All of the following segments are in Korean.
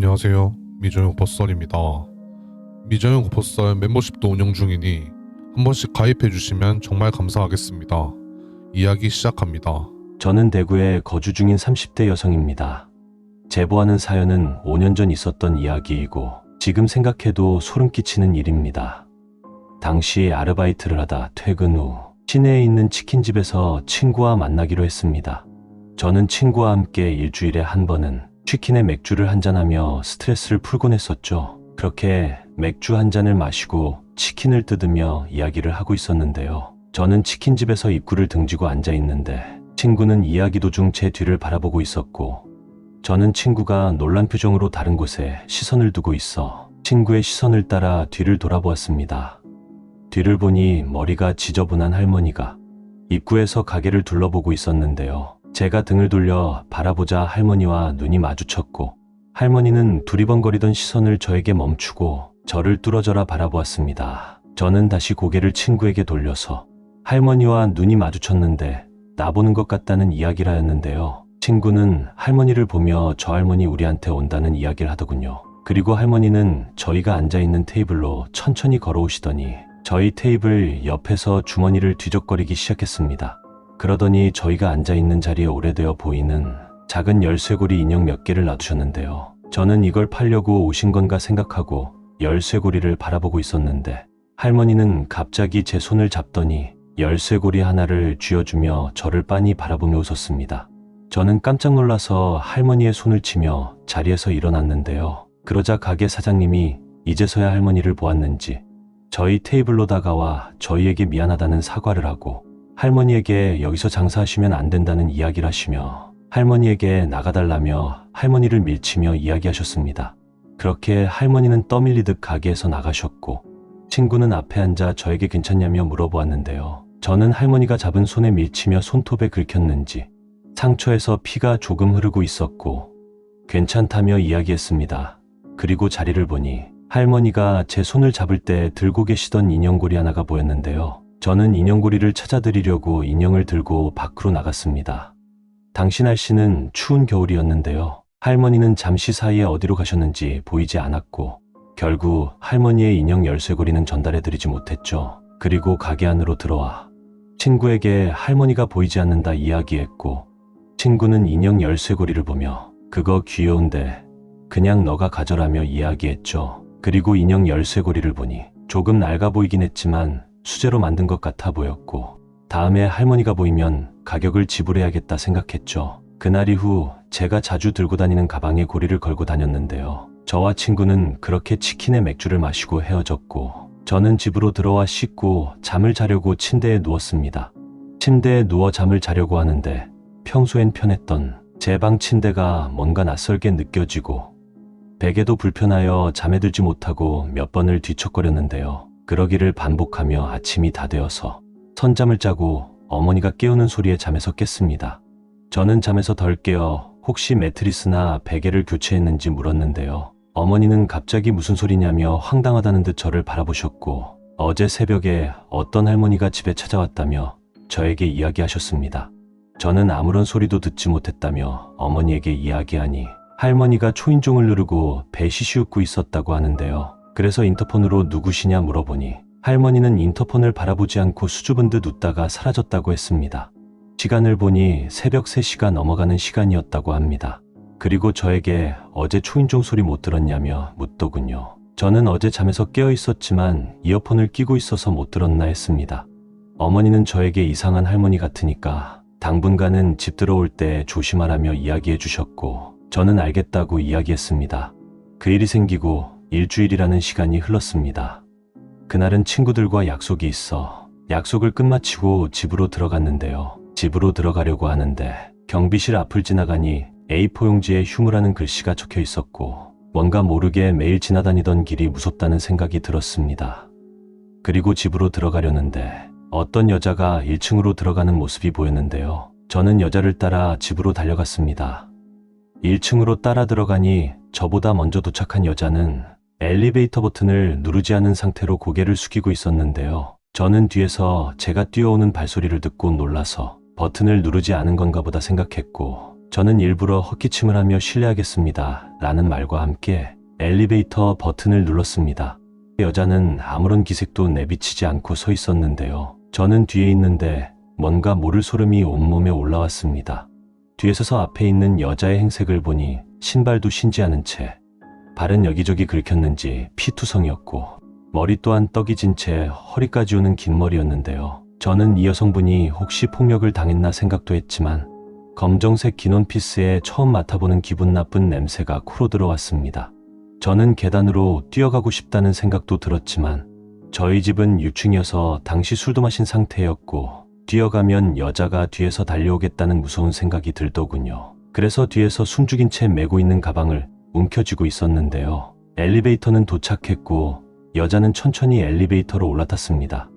안녕하세요. 미정형 버썰입니다. 미정형 버썰 멤버십도 운영 중이니 한 번씩 가입해 주시면 정말 감사하겠습니다. 이야기 시작합니다. 저는 대구에 거주 중인 30대 여성입니다. 제보하는 사연은 5년 전 있었던 이야기이고 지금 생각해도 소름 끼치는 일입니다. 당시 아르바이트를 하다 퇴근 후 시내에 있는 치킨집에서 친구와 만나기로 했습니다. 저는 친구와 함께 일주일에 한 번은 치킨에 맥주를 한잔하며 스트레스를 풀곤 했었죠. 그렇게 맥주 한 잔을 마시고 치킨을 뜯으며 이야기를 하고 있었는데요. 저는 치킨집에서 입구를 등지고 앉아 있는데 친구는 이야기 도중 제 뒤를 바라보고 있었고 저는 친구가 놀란 표정으로 다른 곳에 시선을 두고 있어 친구의 시선을 따라 뒤를 돌아보았습니다. 뒤를 보니 머리가 지저분한 할머니가 입구에서 가게를 둘러보고 있었는데요. 제가 등을 돌려 바라보자 할머니와 눈이 마주쳤고 할머니는 두리번거리던 시선을 저에게 멈추고 저를 뚫어져라 바라보았습니다. 저는 다시 고개를 친구에게 돌려서 할머니와 눈이 마주쳤는데 나보는 것 같다는 이야기를 하였는데요. 친구는 할머니를 보며 저 할머니 우리한테 온다는 이야기를 하더군요. 그리고 할머니는 저희가 앉아있는 테이블로 천천히 걸어오시더니 저희 테이블 옆에서 주머니를 뒤적거리기 시작했습니다. 그러더니 저희가 앉아있는 자리에 오래되어 보이는 작은 열쇠고리 인형 몇 개를 놔두셨는데요. 저는 이걸 팔려고 오신 건가 생각하고 열쇠고리를 바라보고 있었는데 할머니는 갑자기 제 손을 잡더니 열쇠고리 하나를 쥐어주며 저를 빤히 바라보며 웃었습니다. 저는 깜짝 놀라서 할머니의 손을 치며 자리에서 일어났는데요. 그러자 가게 사장님이 이제서야 할머니를 보았는지 저희 테이블로 다가와 저희에게 미안하다는 사과를 하고 할머니에게 여기서 장사하시면 안 된다는 이야기를 하시며 할머니에게 나가달라며 할머니를 밀치며 이야기하셨습니다. 그렇게 할머니는 떠밀리듯 가게에서 나가셨고 친구는 앞에 앉아 저에게 괜찮냐며 물어보았는데요. 저는 할머니가 잡은 손에 밀치며 손톱에 긁혔는지 상처에서 피가 조금 흐르고 있었고 괜찮다며 이야기했습니다. 그리고 자리를 보니 할머니가 제 손을 잡을 때 들고 계시던 인형고리 하나가 보였는데요. 저는 인형고리를 찾아드리려고 인형을 들고 밖으로 나갔습니다. 당시 날씨는 추운 겨울이었는데요. 할머니는 잠시 사이에 어디로 가셨는지 보이지 않았고 결국 할머니의 인형 열쇠고리는 전달해드리지 못했죠. 그리고 가게 안으로 들어와 친구에게 할머니가 보이지 않는다 이야기했고 친구는 인형 열쇠고리를 보며 그거 귀여운데 그냥 너가 가져라며 이야기했죠. 그리고 인형 열쇠고리를 보니 조금 낡아 보이긴 했지만 수제로 만든 것 같아 보였고 다음에 할머니가 보이면 가격을 지불해야겠다 생각했죠. 그날 이후 제가 자주 들고 다니는 가방에 고리를 걸고 다녔는데요. 저와 친구는 그렇게 치킨에 맥주를 마시고 헤어졌고 저는 집으로 들어와 씻고 잠을 자려고 침대에 누웠습니다. 침대에 누워 잠을 자려고 하는데 평소엔 편했던 제 방 침대가 뭔가 낯설게 느껴지고 베개도 불편하여 잠에 들지 못하고 몇 번을 뒤척거렸는데요. 그러기를 반복하며 아침이 다 되어서 선잠을 자고 어머니가 깨우는 소리에 잠에서 깼습니다. 저는 잠에서 덜 깨어 혹시 매트리스나 베개를 교체했는지 물었는데요. 어머니는 갑자기 무슨 소리냐며 황당하다는 듯 저를 바라보셨고 어제 새벽에 어떤 할머니가 집에 찾아왔다며 저에게 이야기하셨습니다. 저는 아무런 소리도 듣지 못했다며 어머니에게 이야기하니 할머니가 초인종을 누르고 배시시 웃고 있었다고 하는데요. 그래서 인터폰으로 누구시냐 물어보니 할머니는 인터폰을 바라보지 않고 수줍은 듯 웃다가 사라졌다고 했습니다. 시간을 보니 새벽 3시가 넘어가는 시간이었다고 합니다. 그리고 저에게 어제 초인종 소리 못 들었냐며 묻더군요. 저는 어제 잠에서 깨어 있었지만 이어폰을 끼고 있어서 못 들었나 했습니다. 어머니는 저에게 이상한 할머니 같으니까 당분간은 집 들어올 때 조심하라며 이야기해 주셨고 저는 알겠다고 이야기했습니다. 그 일이 생기고 일주일이라는 시간이 흘렀습니다. 그날은 친구들과 약속이 있어 약속을 끝마치고 집으로 들어갔는데요. 집으로 들어가려고 하는데 경비실 앞을 지나가니 A4 용지에 휴무라는 글씨가 적혀 있었고 뭔가 모르게 매일 지나다니던 길이 무섭다는 생각이 들었습니다. 그리고 집으로 들어가려는데 어떤 여자가 1층으로 들어가는 모습이 보였는데요. 저는 여자를 따라 집으로 달려갔습니다. 1층으로 따라 들어가니 저보다 먼저 도착한 여자는 엘리베이터 버튼을 누르지 않은 상태로 고개를 숙이고 있었는데요. 저는 뒤에서 제가 뛰어오는 발소리를 듣고 놀라서 버튼을 누르지 않은 건가 보다 생각했고 저는 일부러 헛기침을 하며 실례하겠습니다 라는 말과 함께 엘리베이터 버튼을 눌렀습니다. 여자는 아무런 기색도 내비치지 않고 서 있었는데요. 저는 뒤에 있는데 뭔가 모를 소름이 온몸에 올라왔습니다. 뒤에 서서 앞에 있는 여자의 행색을 보니 신발도 신지 않은 채 발은 여기저기 긁혔는지 피투성이었고 머리 또한 떡이 진 채 허리까지 오는 긴 머리였는데요. 저는 이 여성분이 혹시 폭력을 당했나 생각도 했지만 검정색 긴 원피스에 처음 맡아보는 기분 나쁜 냄새가 코로 들어왔습니다. 저는 계단으로 뛰어가고 싶다는 생각도 들었지만 저희 집은 6층이어서 당시 술도 마신 상태였고 뛰어가면 여자가 뒤에서 달려오겠다는 무서운 생각이 들더군요. 그래서 뒤에서 숨죽인 채 메고 있는 가방을 움켜쥐고 있었는데요. 엘리베이터는 도착했고 여자는 천천히 엘리베이터로 올라탔습니다.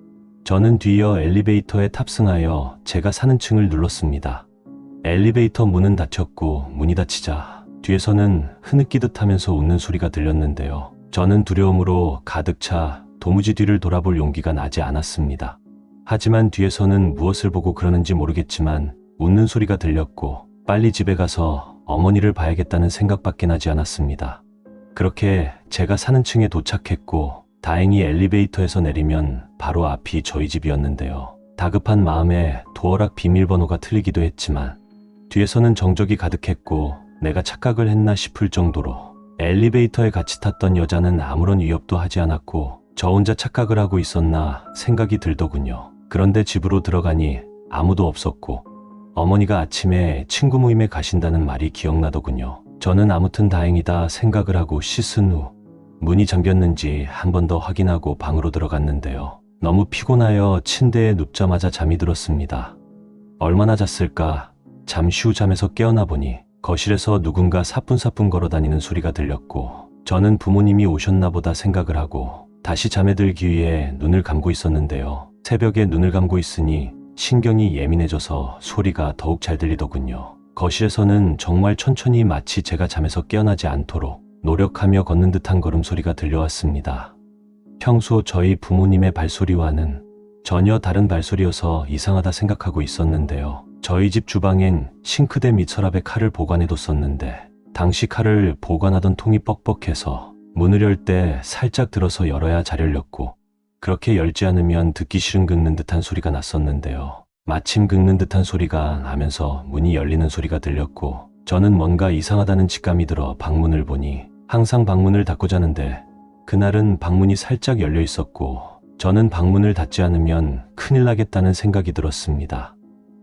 저는 뒤이어 엘리베이터에 탑승하여 제가 사는 층을 눌렀습니다. 엘리베이터 문은 닫혔고 문이 닫히자 뒤에서는 흐느끼듯 하면서 웃는 소리가 들렸는데요. 저는 두려움으로 가득 차 도무지 뒤를 돌아볼 용기가 나지 않았습니다. 하지만 뒤에서는 무엇을 보고 그러는지 모르겠지만 웃는 소리가 들렸고 빨리 집에 가서 어머니를 봐야겠다는 생각밖에 나지 않았습니다. 그렇게 제가 사는 층에 도착했고 다행히 엘리베이터에서 내리면 바로 앞이 저희 집이었는데요. 다급한 마음에 도어락 비밀번호가 틀리기도 했지만 뒤에서는 정적이 가득했고 내가 착각을 했나 싶을 정도로 엘리베이터에 같이 탔던 여자는 아무런 위협도 하지 않았고 저 혼자 착각을 하고 있었나 생각이 들더군요. 그런데 집으로 들어가니 아무도 없었고 어머니가 아침에 친구 모임에 가신다는 말이 기억나더군요. 저는 아무튼 다행이다 생각을 하고 씻은 후 문이 잠겼는지 한 번 더 확인하고 방으로 들어갔는데요. 너무 피곤하여 침대에 눕자마자 잠이 들었습니다. 얼마나 잤을까? 잠시 후 잠에서 깨어나 보니 거실에서 누군가 사뿐사뿐 걸어다니는 소리가 들렸고 저는 부모님이 오셨나 보다 생각을 하고 다시 잠에 들기 위해 눈을 감고 있었는데요. 새벽에 눈을 감고 있으니 신경이 예민해져서 소리가 더욱 잘 들리더군요. 거실에서는 정말 천천히 마치 제가 잠에서 깨어나지 않도록 노력하며 걷는 듯한 걸음소리가 들려왔습니다. 평소 저희 부모님의 발소리와는 전혀 다른 발소리여서 이상하다 생각하고 있었는데요. 저희 집 주방엔 싱크대 밑 서랍에 칼을 보관해뒀었는데 당시 칼을 보관하던 통이 뻑뻑해서 문을 열 때 살짝 들어서 열어야 잘 열렸고 그렇게 열지 않으면 듣기 싫은 긁는 듯한 소리가 났었는데요. 마침 긁는 듯한 소리가 나면서 문이 열리는 소리가 들렸고 저는 뭔가 이상하다는 직감이 들어 방문을 보니 항상 방문을 닫고 자는데 그날은 방문이 살짝 열려 있었고 저는 방문을 닫지 않으면 큰일 나겠다는 생각이 들었습니다.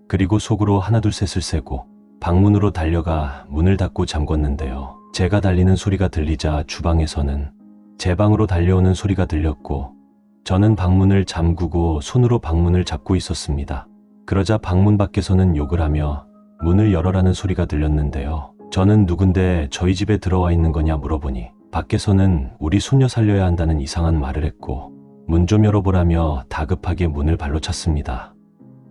그리고 속으로 하나 둘 셋을 세고 방문으로 달려가 문을 닫고 잠궜는데요. 제가 달리는 소리가 들리자 주방에서는 제 방으로 달려오는 소리가 들렸고 저는 방문을 잠그고 손으로 방문을 잡고 있었습니다. 그러자 방문 밖에서는 욕을 하며 문을 열어라는 소리가 들렸는데요. 저는 누군데 저희 집에 들어와 있는 거냐 물어보니 밖에서는 우리 손녀 살려야 한다는 이상한 말을 했고 문 좀 열어보라며 다급하게 문을 발로 찼습니다.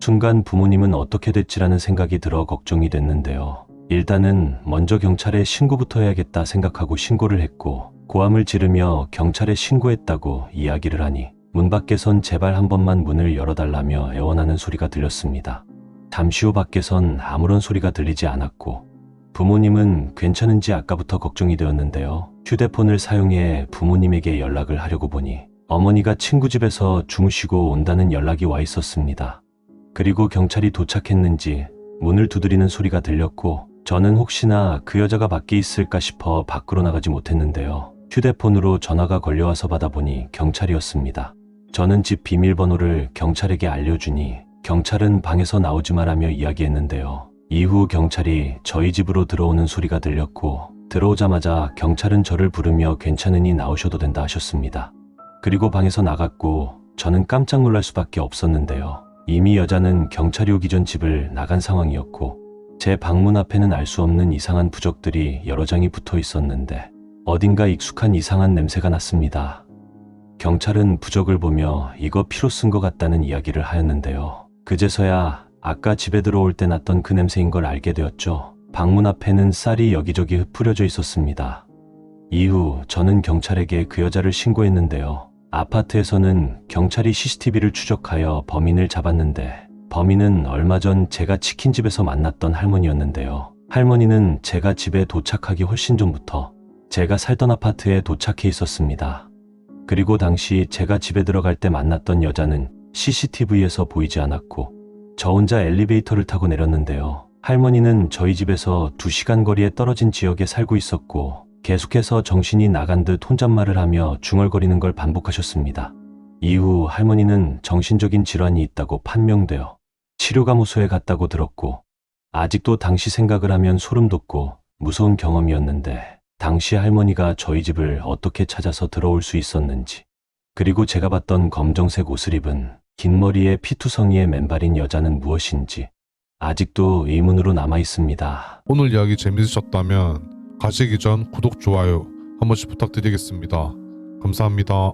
순간 부모님은 어떻게 됐지라는 생각이 들어 걱정이 됐는데요. 일단은 먼저 경찰에 신고부터 해야겠다 생각하고 신고를 했고 고함을 지르며 경찰에 신고했다고 이야기를 하니 문 밖에선 제발 한 번만 문을 열어달라며 애원하는 소리가 들렸습니다. 잠시 후 밖에선 아무런 소리가 들리지 않았고 부모님은 괜찮은지 아까부터 걱정이 되었는데요. 휴대폰을 사용해 부모님에게 연락을 하려고 보니 어머니가 친구 집에서 주무시고 온다는 연락이 와 있었습니다. 그리고 경찰이 도착했는지 문을 두드리는 소리가 들렸고 저는 혹시나 그 여자가 밖에 있을까 싶어 밖으로 나가지 못했는데요. 휴대폰으로 전화가 걸려와서 받아보니 경찰이었습니다. 저는 집 비밀번호를 경찰에게 알려주니 경찰은 방에서 나오지 말라며 이야기했는데요. 이후 경찰이 저희 집으로 들어오는 소리가 들렸고 들어오자마자 경찰은 저를 부르며 괜찮으니 나오셔도 된다 하셨습니다. 그리고 방에서 나갔고 저는 깜짝 놀랄 수밖에 없었는데요. 이미 여자는 경찰이 오기 전 집을 나간 상황이었고 제 방문 앞에는 알 수 없는 이상한 부적들이 여러 장이 붙어 있었는데 어딘가 익숙한 이상한 냄새가 났습니다. 경찰은 부적을 보며 이거 피로 쓴 것 같다는 이야기를 하였는데요. 그제서야 아까 집에 들어올 때 났던 그 냄새인 걸 알게 되었죠. 방문 앞에는 쌀이 여기저기 흩뿌려져 있었습니다. 이후 저는 경찰에게 그 여자를 신고했는데요. 아파트에서는 경찰이 CCTV를 추적하여 범인을 잡았는데 범인은 얼마 전 제가 치킨집에서 만났던 할머니였는데요. 할머니는 제가 집에 도착하기 훨씬 전부터 제가 살던 아파트에 도착해 있었습니다. 그리고 당시 제가 집에 들어갈 때 만났던 여자는 CCTV에서 보이지 않았고 저 혼자 엘리베이터를 타고 내렸는데요. 할머니는 저희 집에서 2시간 거리에 떨어진 지역에 살고 있었고 계속해서 정신이 나간 듯 혼잣말을 하며 중얼거리는 걸 반복하셨습니다. 이후 할머니는 정신적인 질환이 있다고 판명되어 치료감호소에 갔다고 들었고 아직도 당시 생각을 하면 소름 돋고 무서운 경험이었는데 당시 할머니가 저희 집을 어떻게 찾아서 들어올 수 있었는지 그리고 제가 봤던 검정색 옷을 입은 긴 머리에 피투성이의 맨발인 여자는 무엇인지 아직도 의문으로 남아 있습니다. 오늘 이야기 재밌으셨다면 가시기 전 구독, 좋아요 한 번씩 부탁드리겠습니다. 감사합니다.